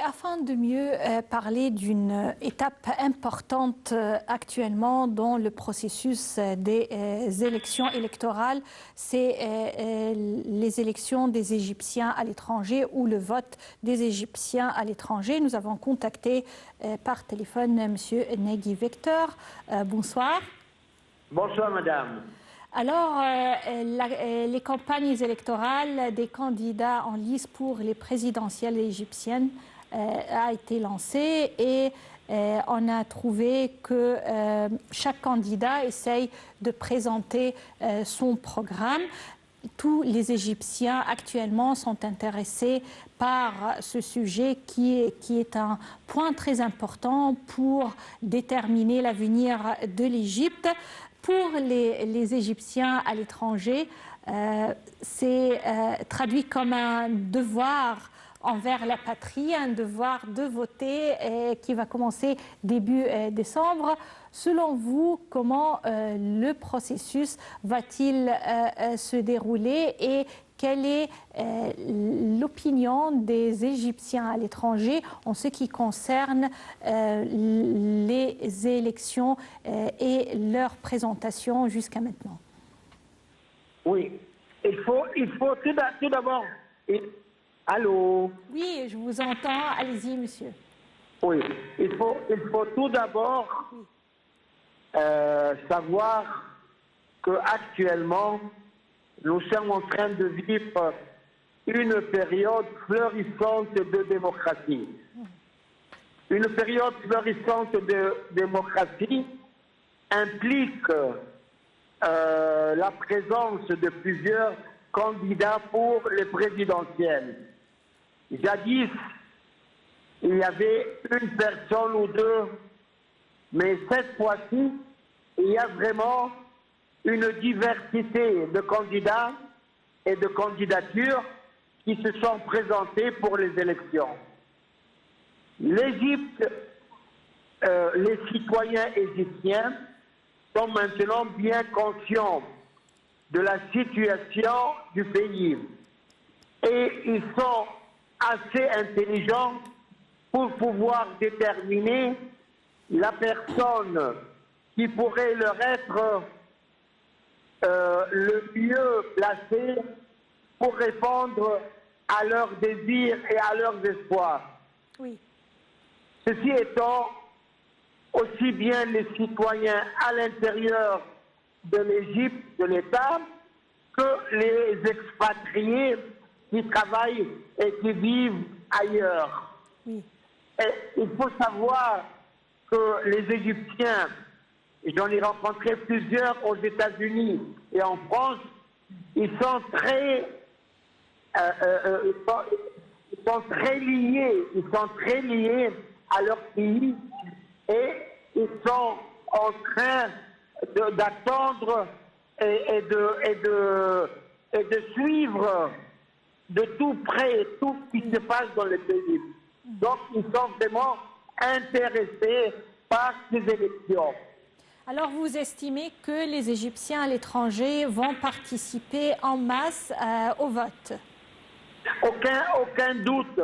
afin de mieux parler d'une étape importante actuellement dans le processus des élections électorales, c'est les élections des Égyptiens à l'étranger ou le vote des Égyptiens à l'étranger. Nous avons contacté par téléphone M. Negui Vector. Bonsoir. Bonsoir, madame. Alors, les campagnes électorales des candidats en lice pour les présidentielles égyptiennes a été lancée et on a trouvé que chaque candidat essaye de présenter son programme. Tous les Égyptiens actuellement sont intéressés par ce sujet qui est un point très important pour déterminer l'avenir de l'Égypte. Pour les Égyptiens à l'étranger, c'est traduit comme un devoir envers la patrie, un devoir de voter qui va commencer début décembre. Selon vous, comment le processus va-t-il se dérouler et quelle est l'opinion des Égyptiens à l'étranger en ce qui concerne les élections et leur présentation jusqu'à maintenant? Oui, il faut tout d'abord... Allô? Oui, je vous entends. Allez-y, monsieur. Oui, il faut tout d'abord savoir qu'actuellement, nous sommes en train de vivre une période florissante de démocratie. Une période florissante de démocratie implique la présence de plusieurs candidats pour les présidentielles. Jadis, il y avait une personne ou deux, mais cette fois-ci, il y a vraiment une diversité de candidats et de candidatures qui se sont présentés pour les élections. L'Égypte, les citoyens égyptiens sont maintenant bien conscients de la situation du pays et ils sont assez intelligents pour pouvoir déterminer la personne qui pourrait leur être le mieux placé pour répondre à leurs désirs et à leurs espoirs. Oui. Ceci étant, aussi bien les citoyens à l'intérieur de l'Égypte, de l'État, que les expatriés qui travaillent et qui vivent ailleurs. Oui. Et il faut savoir que les Égyptiens, j'en ai rencontré plusieurs aux États-Unis et en France, ils sont très liés à leur pays et ils sont en train d'attendre et de suivre de tout près tout ce qui se passe dans le pays. Donc ils sont vraiment intéressés par ces élections. Alors vous estimez que les Égyptiens à l'étranger vont participer en masse au vote? Aucun doute,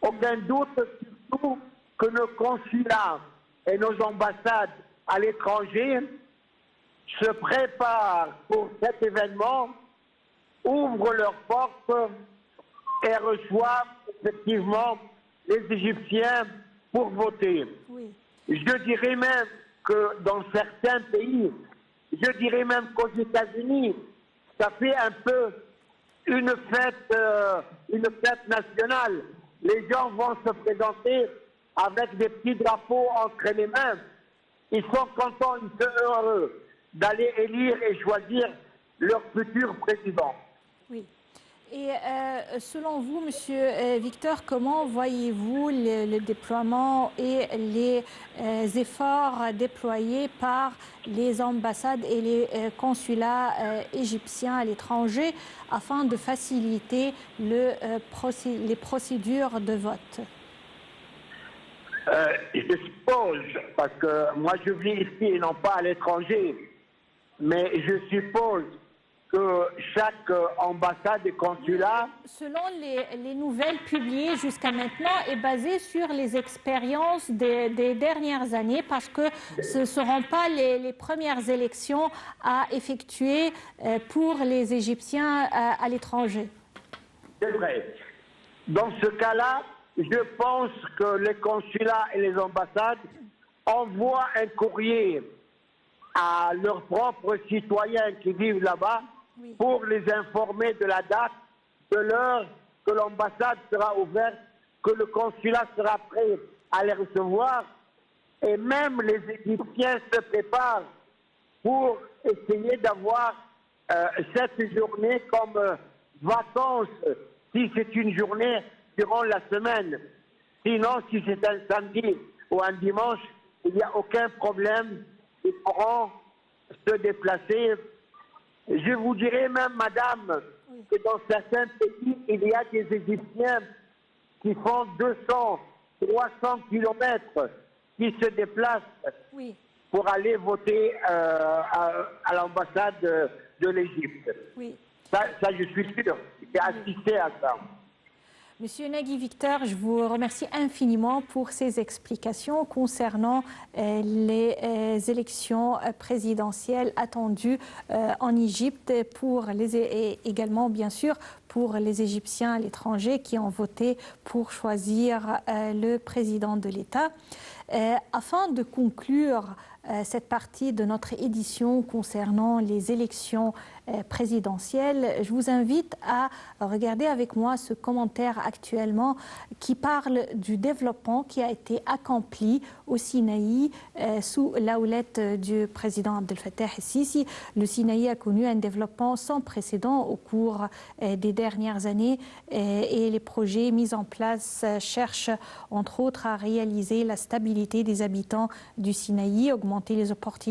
surtout que nos consulats et nos ambassades à l'étranger se préparent pour cet événement, ouvrent leurs portes et reçoivent effectivement les Égyptiens pour voter. Oui. Je dirais même que dans certains pays, je dirais même qu'aux États-Unis, ça fait un peu une fête nationale. Les gens vont se présenter avec des petits drapeaux entre les mains. Ils sont contents, ils sont heureux d'aller élire et choisir leur futur président. Oui. Et selon vous, Monsieur Victor, comment voyez-vous le déploiement et les efforts déployés par les ambassades et les consulats égyptiens à l'étranger afin de faciliter les procédures de vote? Je suppose, parce que moi je vis ici et non pas à l'étranger, mais je suppose que chaque ambassade et consulat... Selon les nouvelles publiées jusqu'à maintenant, est basée sur les expériences des dernières années, parce que ce ne seront pas les premières élections à effectuer pour les Égyptiens à l'étranger. C'est vrai. Dans ce cas-là, je pense que les consulats et les ambassades envoient un courrier à leurs propres citoyens qui vivent là-bas, oui, pour les informer de la date, de l'heure que l'ambassade sera ouverte, que le consulat sera prêt à les recevoir. Et même les Égyptiens se préparent pour essayer d'avoir cette journée comme vacances, si c'est une journée durant la semaine. Sinon, si c'est un samedi ou un dimanche, il n'y a aucun problème. Ils pourront se déplacer. Je vous dirais même, madame, que dans certains pays, il y a des Égyptiens qui font 200, 300 kilomètres, qui se déplacent, oui, pour aller voter à l'ambassade de l'Égypte. Oui. Ça, je suis sûr. J'ai assisté à ça. Monsieur Nagui Victor, je vous remercie infiniment pour ces explications concernant les élections présidentielles attendues en Égypte et également, bien sûr, pour les Égyptiens à l'étranger qui ont voté pour choisir le président de l'État. Afin de conclure cette partie de notre édition concernant les élections présidentielles, je vous invite à regarder avec moi ce commentaire actuellement qui parle du développement qui a été accompli au Sinaï sous la houlette du président Abdel Fattah el-Sisi. Le Sinaï a connu un développement sans précédent au cours des dernières années et les projets mis en place cherchent entre autres à réaliser la stabilité des habitants du Sinaï, augmenter les opportunités